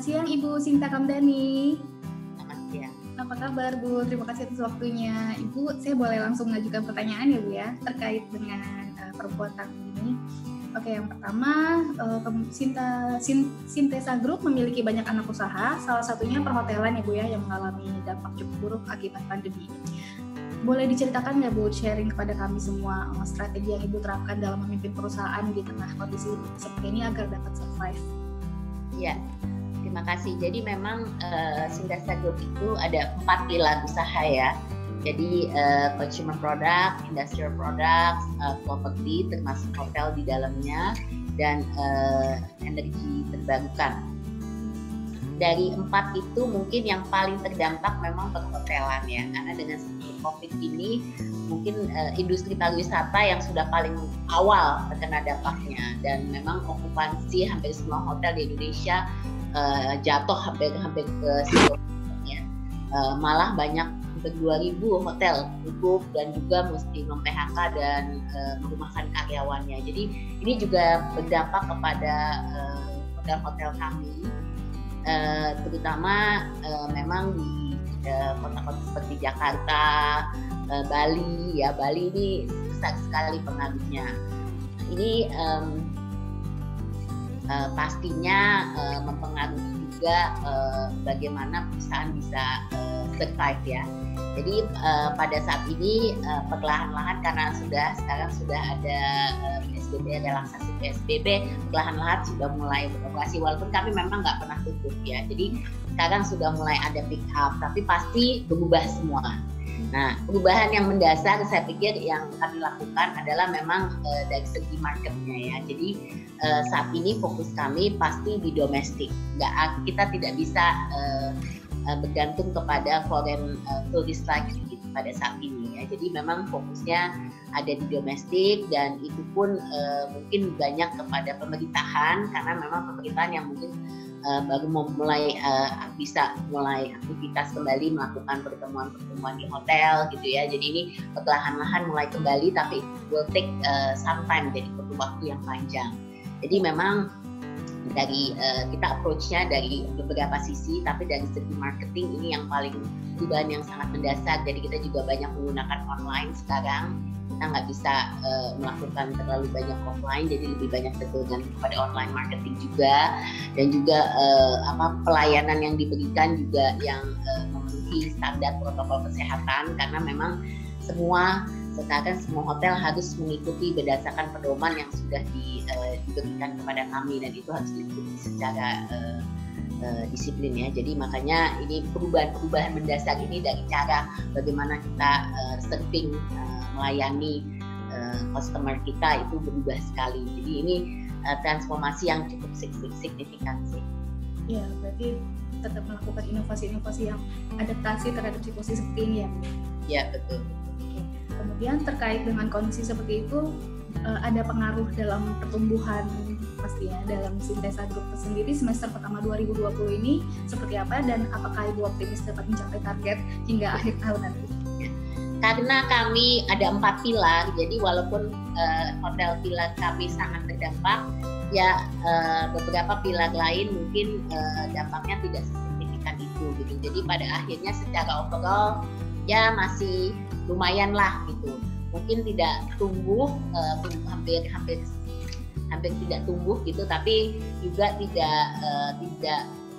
siang Ibu Sinta Kamdani. Selamat siang. Apa kabar Bu? Terima kasih atas waktunya. Ibu, saya boleh langsung mengajukan pertanyaan ya Bu ya, terkait dengan perempuan tangguh ini. Oke, yang pertama, Sintesa Group memiliki banyak anak usaha, salah satunya perhotelan ya Bu ya, yang mengalami dampak cukup buruk akibat pandemi. Boleh diceritakan nggak Bu, sharing kepada kami semua strategi yang Ibu terapkan dalam memimpin perusahaan di tengah kondisi seperti ini agar dapat survive? Ya, terima kasih. Jadi memang Sintesa Group itu ada 4 pilar usaha ya. Jadi consumer product, industrial products, property termasuk hotel di dalamnya, dan energi terbarukan. Dari 4 itu mungkin yang paling terdampak memang perhotelan ya, karena dengan COVID ini mungkin industri pariwisata yang sudah paling awal terkena dampaknya, dan memang okupansi hampir semua hotel di Indonesia jatuh hampir ke seluruhnya. Malah banyak hampir 2.000 hotel tutup dan juga mesti mem-PHK dan merumahkan karyawannya. Jadi ini juga berdampak kepada hotel-hotel kami, terutama memang di kota-kota seperti Jakarta, Bali ya. Bali ini besar sekali pengaruhnya. Ini pastinya mempengaruhi juga bagaimana perusahaan bisa survive ya. Jadi pada saat ini perlahan-lahan, karena sekarang sudah ada PSBB, relaksasi PSBB, perlahan-lahan sudah mulai beroperasi, walaupun kami memang nggak pernah tutup ya. Jadi sekarang sudah mulai ada pick up, tapi pasti berubah semua. Nah, perubahan yang mendasar saya pikir yang kami lakukan adalah memang dari segi marketnya ya. Jadi saat ini fokus kami pasti di domestik. Kita tidak bisa bergantung kepada foreign tourist lagi gitu pada saat ini ya. Jadi memang fokusnya ada di domestik, dan itu pun mungkin banyak kepada pemerintahan, karena memang pemerintahan yang mungkin baru mulai bisa mulai aktivitas kembali, melakukan pertemuan-pertemuan di hotel gitu ya. Jadi ini perlahan-lahan mulai kembali, tapi will take some time, jadi perlu waktu yang panjang. Jadi memang dari kita approach-nya dari beberapa sisi, tapi dari segi marketing ini yang paling perubahan yang sangat mendasar. Jadi kita juga banyak menggunakan online sekarang. Kita nggak bisa melakukan terlalu banyak offline, jadi lebih banyak tergantung kepada online marketing juga, dan juga pelayanan yang diberikan juga yang memenuhi standar protokol kesehatan, karena memang sekarang semua hotel harus mengikuti berdasarkan pedoman yang sudah diberikan kepada kami, dan itu harus diikuti secara disiplin ya. Jadi makanya ini perubahan mendasar ini dari cara bagaimana kita serving, melayani customer kita itu berubah sekali. Jadi ini transformasi yang cukup signifikan sih. Ya, berarti tetap melakukan inovasi-inovasi yang adaptasi terhadap situasi seperti ini ya. Ya, betul. Oke. Kemudian terkait dengan kondisi seperti itu, ada pengaruh dalam pertumbuhan pastinya dalam Sintesa Group sendiri semester pertama 2020 ini seperti apa, dan apakah Ibu optimis dapat mencapai target hingga akhir tahun nanti? Karena kami ada 4 pilar, jadi walaupun hotel pilar kami sangat terdampak, ya beberapa pilar lain mungkin dampaknya tidak signifikan itu gitu. Jadi pada akhirnya secara overall ya masih lumayan lah gitu. Mungkin tidak tumbuh, hampir tidak tumbuh gitu, tapi juga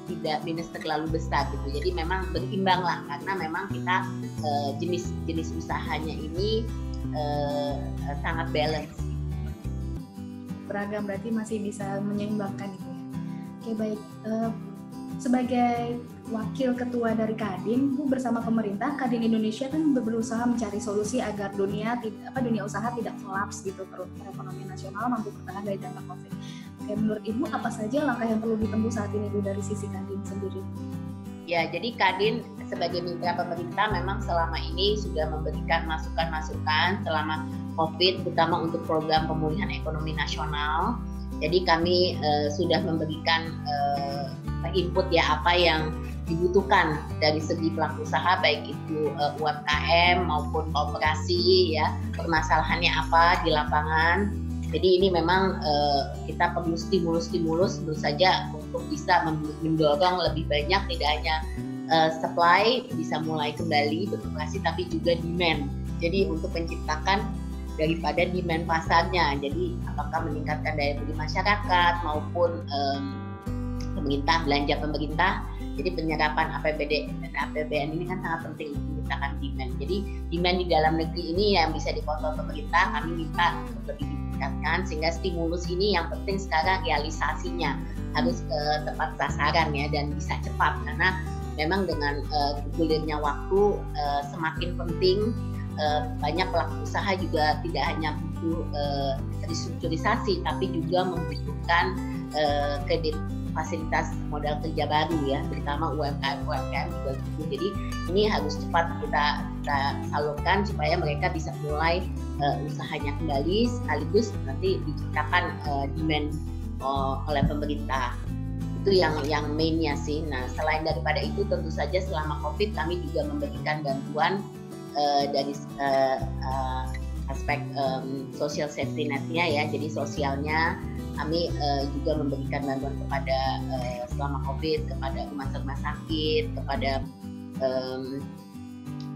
tidak minus terlalu besar gitu. Jadi memang berimbang lah, karena memang kita jenis usahanya ini sangat balance. Beragam, berarti masih bisa menyeimbangkan itu ya. Oke, baik. Sebagai wakil ketua dari Kadin, Bu, bersama pemerintah, Kadin Indonesia kan berusaha mencari solusi agar dunia usaha tidak kolaps gitu, perekonomian nasional mampu bertahan dari dampak COVID. Oke, menurut Ibu apa saja langkah yang perlu ditempuh saat ini Bu dari sisi Kadin sendiri? Ya, jadi Kadin sebagai mitra pemerintah memang selama ini sudah memberikan masukan-masukan selama COVID, terutama untuk program pemulihan ekonomi nasional. Jadi kami sudah memberikan input ya, apa yang dibutuhkan dari segi pelaku usaha, baik itu UMKM maupun kooperasi ya, permasalahannya apa di lapangan, Jadi ini memang kita perlu stimulus tentu saja untuk bisa mendorong lebih banyak, tidak hanya supply bisa mulai kembali beroperasi, tapi juga demand. Jadi untuk menciptakan daripada demand pasarnya. Jadi apakah meningkatkan daya beli masyarakat maupun pemerintah, belanja pemerintah. Jadi penyerapan APBD dan APBN ini kan sangat penting untuk menciptakan demand. Jadi demand di dalam negeri ini yang bisa dikontrol pemerintah, kami minta untuk lebih ditingkatkan, sehingga stimulus ini yang penting sekarang realisasinya harus tepat sasaran ya, dan bisa cepat, karena memang dengan gulirnya waktu semakin penting. Banyak pelaku usaha juga tidak hanya butuh restrukturisasi, tapi juga membutuhkan kredit fasilitas modal kerja baru ya, terutama UMKM juga gitu. Jadi ini harus cepat kita salurkan supaya mereka bisa mulai usahanya kembali, sekaligus nanti diciptakan demand oleh pemerintah. Itu yang mainnya sih. Nah, selain daripada itu tentu saja selama COVID kami juga memberikan bantuan dari aspek social safety net-nya ya. Jadi sosialnya kami juga memberikan bantuan kepada selama COVID kepada rumah sakit, kepada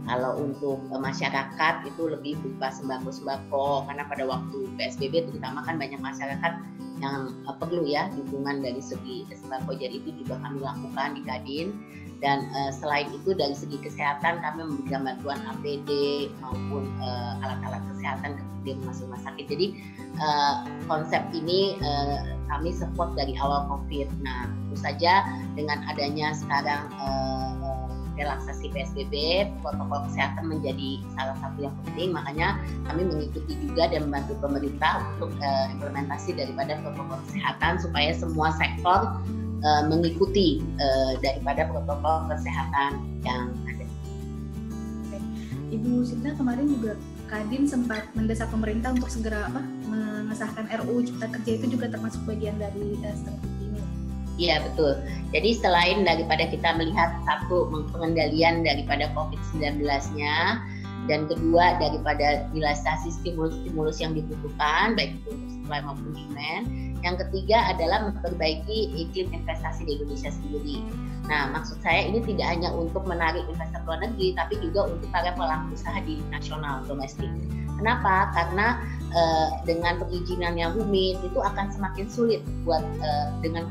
kalau untuk masyarakat itu lebih berupa sembako, karena pada waktu PSBB terutama kan banyak masyarakat yang perlu ya dukungan dari segi sembako. Jadi itu juga kami lakukan di Kadin. Dan selain itu dari segi kesehatan kami memberikan bantuan APD maupun alat-alat kesehatan ke rumah sakit. Jadi konsep ini kami support dari awal COVID. Nah, tentu saja dengan adanya sekarang relaksasi PSBB, protokol kesehatan menjadi salah satu yang penting. Makanya kami mengikuti juga dan membantu pemerintah untuk implementasi daripada protokol kesehatan supaya semua sektor mengikuti daripada protokol kesehatan yang ada. Ibu Sinta, kemarin juga Kadin sempat mendesak pemerintah untuk segera mengesahkan RUU Cipta Kerja, itu juga termasuk bagian dari strategi ini. Iya betul. Jadi selain daripada kita melihat satu pengendalian daripada COVID-19-nya, dan kedua daripada realisasi stimulus yang dibutuhkan baik itu untuk supply maupun demand. Yang ketiga adalah memperbaiki iklim investasi di Indonesia sendiri. Nah, maksud saya ini tidak hanya untuk menarik investor luar negeri, tapi juga untuk para pelaku usaha di nasional domestik. Kenapa? Karena dengan perizinan yang rumit itu akan semakin sulit buat dengan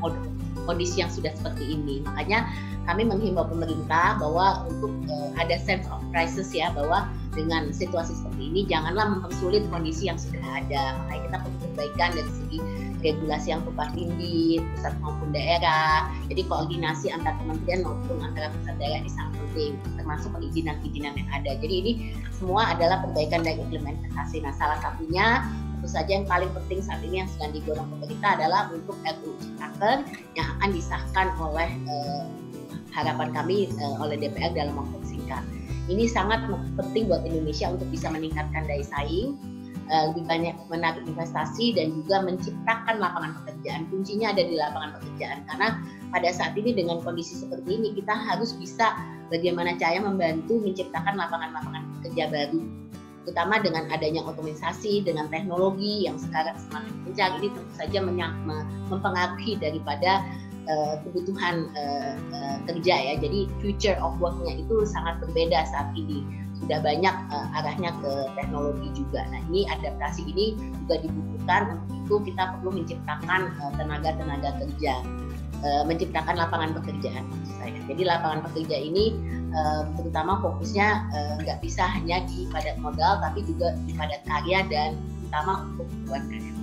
kondisi yang sudah seperti ini. Makanya kami menghimbau pemerintah bahwa untuk ada sense of crisis ya, bahwa dengan situasi seperti ini janganlah mempersulit kondisi yang sudah ada. Makanya kita perlu perbaikan dari segi regulasi yang tumpang tindih, pusat maupun daerah. Jadi koordinasi antar kementerian maupun antara pusat daerah ini sangat penting, termasuk perizinan-perizinan yang ada. Jadi ini semua adalah perbaikan dari implementasi. Nah, salah satunya tentu saja yang paling penting saat ini yang sedang didorong pemerintah adalah untuk RUU Ciptaker yang akan disahkan oleh harapan kami oleh DPR dalam waktu singkat. Ini sangat penting buat Indonesia untuk bisa meningkatkan daya saing, lebih banyak menarik investasi dan juga menciptakan lapangan pekerjaan. Kuncinya ada di lapangan pekerjaan, karena pada saat ini dengan kondisi seperti ini kita harus bisa bagaimana cara membantu menciptakan lapangan-lapangan kerja baru, terutama dengan adanya otomatisasi, dengan teknologi yang sekarang semakin kencang. Ini tentu saja mempengaruhi daripada kebutuhan kerja ya. Jadi future of work-nya itu sangat berbeda saat ini. Sudah banyak arahnya ke teknologi juga. Nah, ini adaptasi ini juga dibutuhkan. Untuk itu kita perlu menciptakan tenaga kerja, menciptakan lapangan pekerjaan. Jadi lapangan pekerja ini terutama fokusnya nggak bisa hanya di padat modal, tapi juga di padat karya dan terutama untuk UMKM.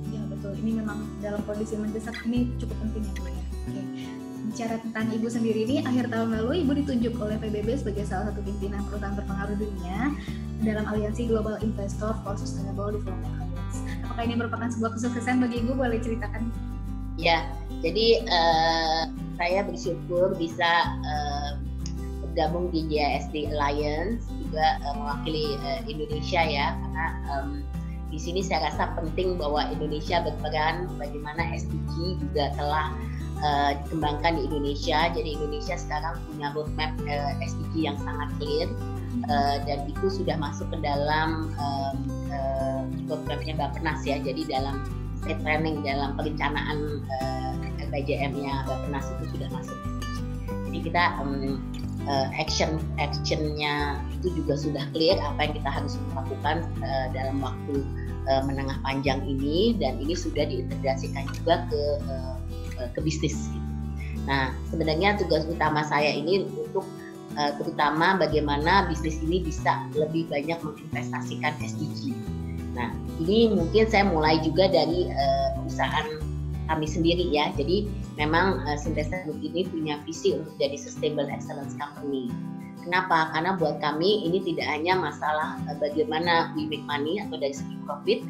Ya betul. Ini memang dalam kondisi mendesak ini cukup penting ya Bu ya. Oke. Bicara tentang Ibu sendiri ini, akhir tahun lalu Ibu ditunjuk oleh PBB sebagai salah satu pimpinan perusahaan berpengaruh dunia dalam aliansi Global Investor for Sustainable Development Alliance. Apakah ini merupakan sebuah kesuksesan bagi Ibu? Boleh ceritakan? Ya, jadi saya bersyukur bisa bergabung di GISD Alliance, juga mewakili Indonesia ya, karena di sini saya rasa penting bahwa Indonesia berperan, bagaimana SDG juga telah dikembangkan di Indonesia. Jadi Indonesia sekarang punya roadmap SDG yang sangat clear. dan itu sudah masuk ke dalam programnya Bappenas ya. Jadi dalam state planning, dalam perencanaan RPJM-nya Bappenas itu sudah masuk. Jadi kita actionnya itu juga sudah clear apa yang kita harus lakukan dalam waktu menengah panjang ini, dan ini sudah diintegrasikan juga ke bisnis. Nah, sebenarnya tugas utama saya ini untuk terutama bagaimana bisnis ini bisa lebih banyak menginvestasikan SDG. Nah, ini mungkin saya mulai juga dari perusahaan kami sendiri ya. Jadi memang Synthesa Group ini punya visi untuk jadi Sustainable Excellence Company. Kenapa? Karena buat kami ini tidak hanya masalah bagaimana we make money atau dari segi profit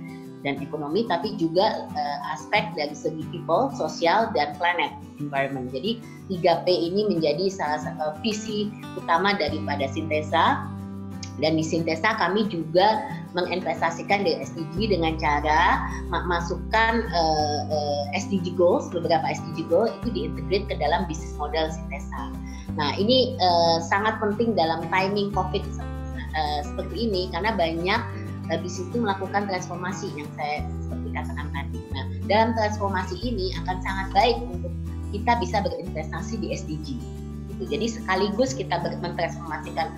dan ekonomi, tapi juga aspek dari segi people, sosial, dan planet, environment. Jadi 3P ini menjadi salah satu visi utama daripada Synthesa. Dan di Synthesa kami juga menginvestasikan di SDG dengan cara masukkan SDG goals, beberapa SDG goal itu diintegrate ke dalam bisnis model Synthesa. Nah, ini sangat penting dalam timing COVID seperti ini, karena banyak bisnis itu melakukan transformasi yang saya seperti katakan tadi. Nah, dalam transformasi ini akan sangat baik untuk kita bisa berinvestasi di SDG. Gitu. Jadi sekaligus kita mentransformasikan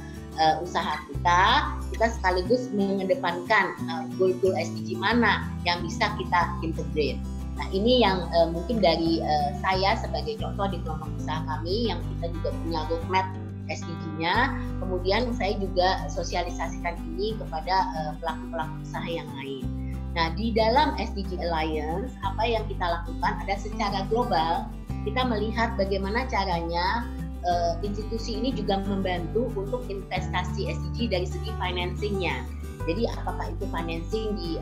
usaha kita sekaligus mengedepankan goal-goal SDG mana yang bisa kita integrate. Nah, ini yang mungkin dari saya sebagai contoh di kelompok usaha kami yang kita juga punya roadmap SDG-nya. Kemudian saya juga sosialisasikan ini kepada pelaku-pelaku usaha yang lain. Nah, di dalam SDG Alliance, apa yang kita lakukan ada secara global, kita melihat bagaimana caranya institusi ini juga membantu untuk investasi SDG dari segi financing-nya. Jadi apakah itu financing di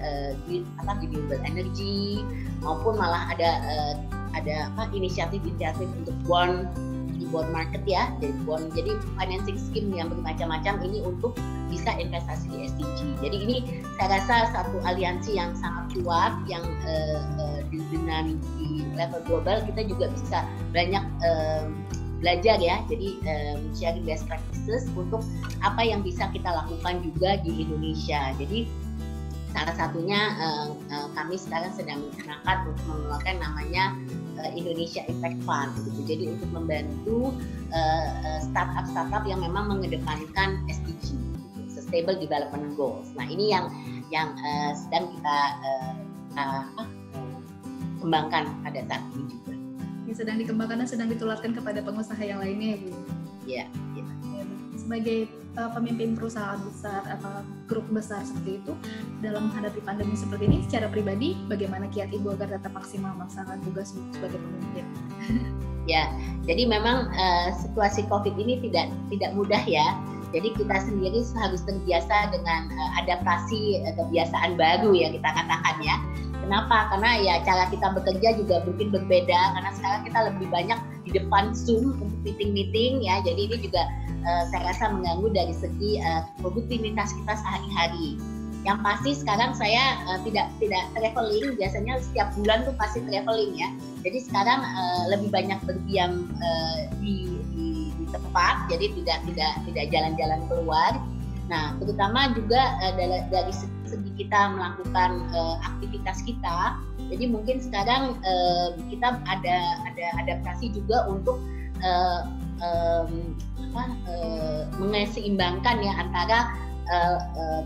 renewable energy, maupun malah ada inisiatif-inisiatif untuk bond di bond market ya, jadi financing scheme yang bermacam-macam ini untuk bisa investasi di SDG. Jadi ini saya rasa satu aliansi yang sangat kuat yang dengan di level global kita juga bisa banyak belajar ya, jadi sharing best practices untuk apa yang bisa kita lakukan juga di Indonesia. Jadi salah satunya kami sekarang sedang mencanangkan untuk mengeluarkan namanya Indonesia Impact Fund gitu. Jadi untuk membantu startup yang memang mengedepankan SDG, Sustainable Development Goals. Nah, ini yang sedang kita kembangkan pada saat ini juga. Yang sedang dikembangkan dan sedang ditularkan kepada pengusaha yang lainnya ya Bu? Iya. Sebagai pemimpin perusahaan besar atau grup besar seperti itu, dalam menghadapi pandemi seperti ini, secara pribadi bagaimana kiat Ibu agar tetap maksimal melaksanakan tugas sebagai pemimpin? Ya, jadi memang situasi COVID ini tidak mudah ya. Jadi kita sendiri harus terbiasa dengan adaptasi kebiasaan baru ya kita katakan ya. Kenapa? Karena ya cara kita bekerja juga mungkin berbeda, karena sekarang kita lebih banyak di depan Zoom untuk meeting ya. Jadi ini juga saya rasa mengganggu dari segi produktivitas kita sehari-hari. Yang pasti sekarang saya tidak traveling, biasanya setiap bulan tuh pasti traveling ya. Jadi sekarang lebih banyak berdiam di tempat, jadi tidak jalan-jalan keluar. Nah, terutama juga dari segi kita melakukan aktivitas kita. Jadi mungkin sekarang kita ada adaptasi juga untuk mengeseimbangkan ya antara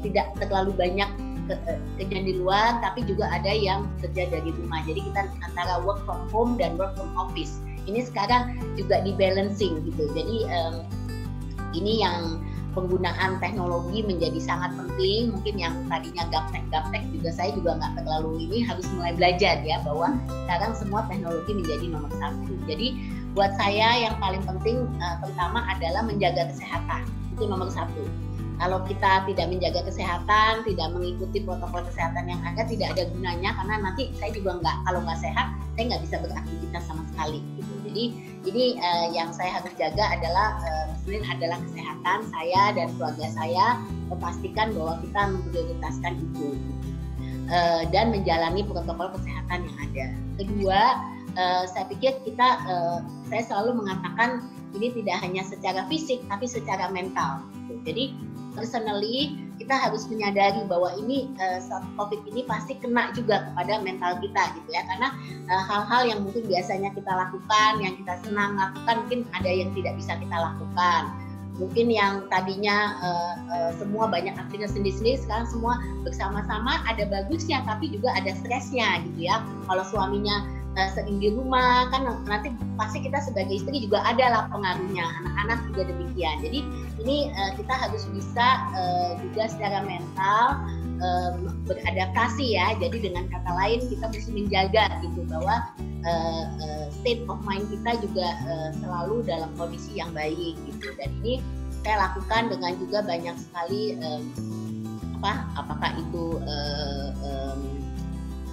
tidak terlalu banyak kerja di luar, tapi juga ada yang kerja dari rumah. Jadi kita antara work from home dan work from office. Ini sekarang juga di balancing gitu. Jadi ini yang penggunaan teknologi menjadi sangat penting. Mungkin yang tadinya gaptek juga saya juga nggak terlalu ini, harus mulai belajar ya bahwa sekarang semua teknologi menjadi nomor satu. Jadi buat saya yang paling penting pertama adalah menjaga kesehatan, itu nomor satu. Kalau kita tidak menjaga kesehatan, tidak mengikuti protokol kesehatan yang ada, tidak ada gunanya, karena nanti saya juga kalau nggak sehat, saya nggak bisa beraktivitas sama sekali. Gitu. Jadi ini yang saya harus jaga adalah kesehatan saya dan keluarga saya, memastikan bahwa kita memprioritaskan itu dan menjalani protokol kesehatan yang ada. Kedua, saya pikir saya selalu mengatakan ini tidak hanya secara fisik, tapi secara mental. Gitu. Jadi personally kita harus menyadari bahwa ini COVID ini pasti kena juga kepada mental kita gitu ya, karena hal-hal yang mungkin biasanya kita lakukan, yang kita senang lakukan, mungkin ada yang tidak bisa kita lakukan. Mungkin yang tadinya semua banyak aktivitas sendiri-sendiri, sekarang semua bersama-sama, ada bagusnya tapi juga ada stresnya gitu ya. Kalau suaminya sering di rumah kan nanti pasti kita sebagai istri juga ada lah pengaruhnya, anak-anak juga demikian. Jadi ini kita harus bisa juga secara mental beradaptasi ya. Jadi dengan kata lain kita mesti menjaga gitu bahwa state of mind kita juga selalu dalam kondisi yang baik gitu. Dan ini saya lakukan dengan juga banyak sekali apakah itu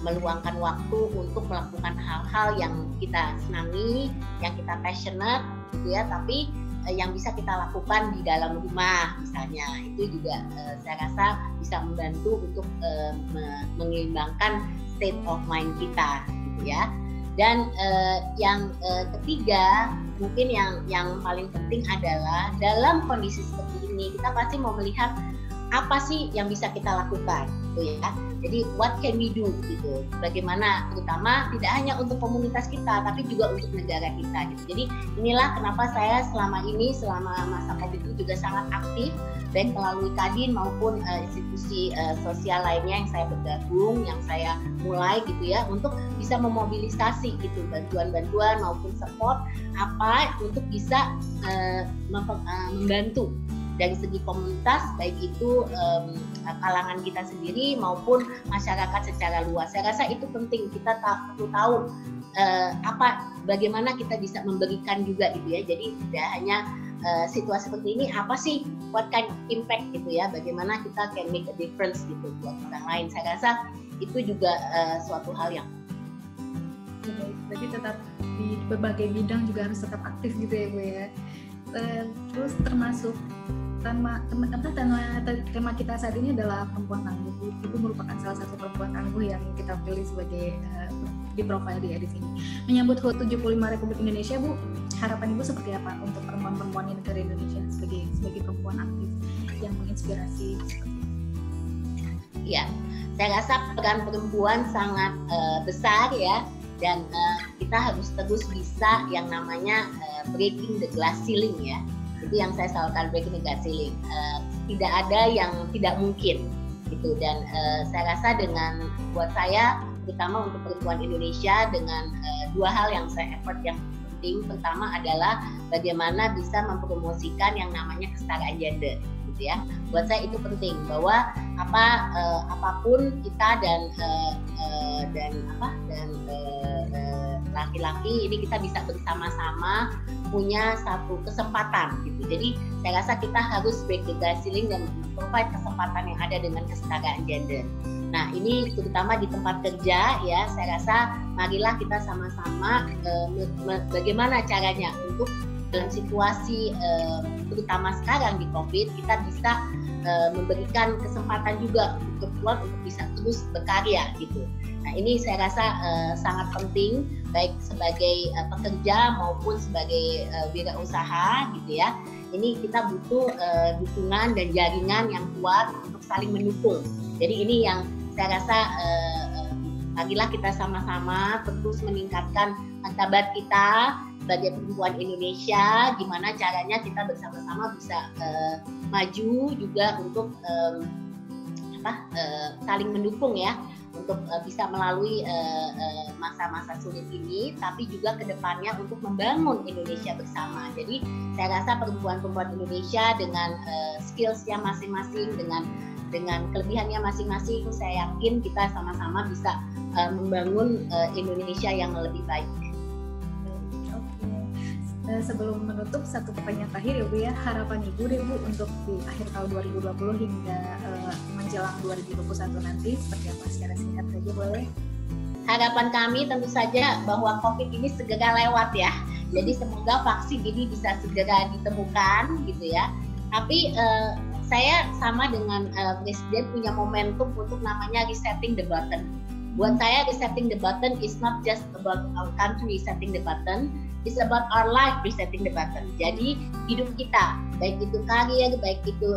meluangkan waktu untuk melakukan hal-hal yang kita senangi, yang kita passionate gitu ya, tapi yang bisa kita lakukan di dalam rumah misalnya, itu juga saya rasa bisa membantu untuk menyeimbangkan state of mind kita gitu ya. Dan yang ketiga mungkin yang paling penting adalah dalam kondisi seperti ini kita pasti mau melihat apa sih yang bisa kita lakukan gitu ya. Jadi what can we do gitu. Bagaimana, terutama tidak hanya untuk komunitas kita tapi juga untuk negara kita gitu. Jadi inilah kenapa saya selama masa Covid itu juga sangat aktif baik melalui Kadin maupun institusi sosial lainnya yang saya bergabung, yang saya mulai gitu ya, untuk bisa memobilisasi gitu bantuan-bantuan maupun support apa untuk bisa membantu dari segi komunitas, baik itu kalangan kita sendiri maupun masyarakat secara luas. Saya rasa itu penting, kita perlu tahu bagaimana kita bisa memberikan juga gitu ya. Jadi tidak hanya situasi seperti ini, apa sih what kind of impact gitu ya, bagaimana kita can make a difference gitu buat orang lain. Saya rasa itu juga suatu hal yang jadi tetap di berbagai bidang juga harus tetap aktif gitu ya Bu ya. Terus termasuk tema kita saat ini adalah perempuan tangguh. Ibu merupakan salah satu perempuan tangguh yang kita pilih sebagai di profil di edisi ini. Menyambut HUT 75 Republik Indonesia, Bu, harapan Ibu seperti apa untuk perempuan-perempuan di negara Indonesia sebagai perempuan aktif yang menginspirasi seperti itu? Ya, saya rasa peran perempuan sangat besar ya, dan kita harus terus bisa yang namanya breaking the glass ceiling ya. Itu yang saya selalu breaking the glass ceiling. Tidak ada yang tidak mungkin gitu. Dan saya rasa dengan buat saya, terutama untuk perempuan Indonesia, dengan dua hal yang saya effort yang penting. Pertama adalah bagaimana bisa mempromosikan yang namanya kesetaraan gender gitu ya. Buat saya itu penting, bahwa apapun kita dan laki-laki ini kita bisa bersama-sama punya satu kesempatan gitu. Jadi saya rasa kita harus break the glass ceiling dan provide kesempatan yang ada dengan kesetaraan gender. Nah ini terutama di tempat kerja ya, saya rasa marilah kita sama-sama bagaimana caranya untuk dalam situasi terutama sekarang di COVID kita bisa memberikan kesempatan juga untuk perempuan untuk bisa terus berkarya gitu. Nah ini saya rasa sangat penting baik sebagai pekerja maupun sebagai wirausaha gitu ya. Ini kita butuh dukungan dan jaringan yang kuat untuk saling mendukung. Jadi ini yang saya rasa marilah kita sama-sama terus meningkatkan martabat kita sebagai perempuan Indonesia. Gimana caranya kita bersama-sama bisa maju juga untuk saling mendukung ya, untuk bisa melalui masa-masa sulit ini, tapi juga kedepannya untuk membangun Indonesia bersama. Jadi saya rasa perempuan-perempuan Indonesia dengan skills-nya masing-masing, dengan kelebihannya masing-masing, saya yakin kita sama-sama bisa membangun Indonesia yang lebih baik. Sebelum menutup, satu pertanyaan terakhir ya Bu ya, harapan Ibu deh Bu untuk di akhir tahun 2020 hingga menjelang 2021 nanti seperti apa, secara singkat saja boleh? Harapan kami tentu saja bahwa COVID ini segera lewat ya, jadi semoga vaksin ini bisa segera ditemukan gitu ya. Tapi saya sama dengan Presiden punya momentum untuk namanya resetting the button. Buat saya, resetting the button is not just about our country resetting the button, it's about our life resetting the button. Jadi hidup kita, baik itu karir, baik itu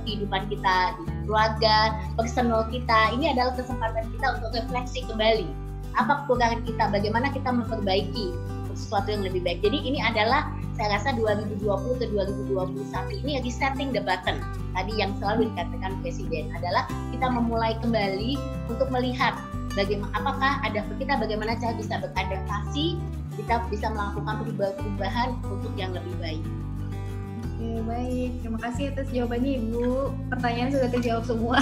kehidupan kita di keluarga, personal kita, ini adalah kesempatan kita untuk refleksi kembali. Apa kekurangan kita, bagaimana kita memperbaiki sesuatu yang lebih baik. Jadi ini adalah, saya rasa 2020 ke 2021 ini resetting the button. Tadi yang selalu dikatakan Presiden adalah kita memulai kembali untuk melihat bagaimana cara bisa beradaptasi, kita bisa melakukan perubahan untuk yang lebih baik. Oke, baik. Terima kasih atas jawabannya Ibu. Pertanyaan sudah terjawab semua.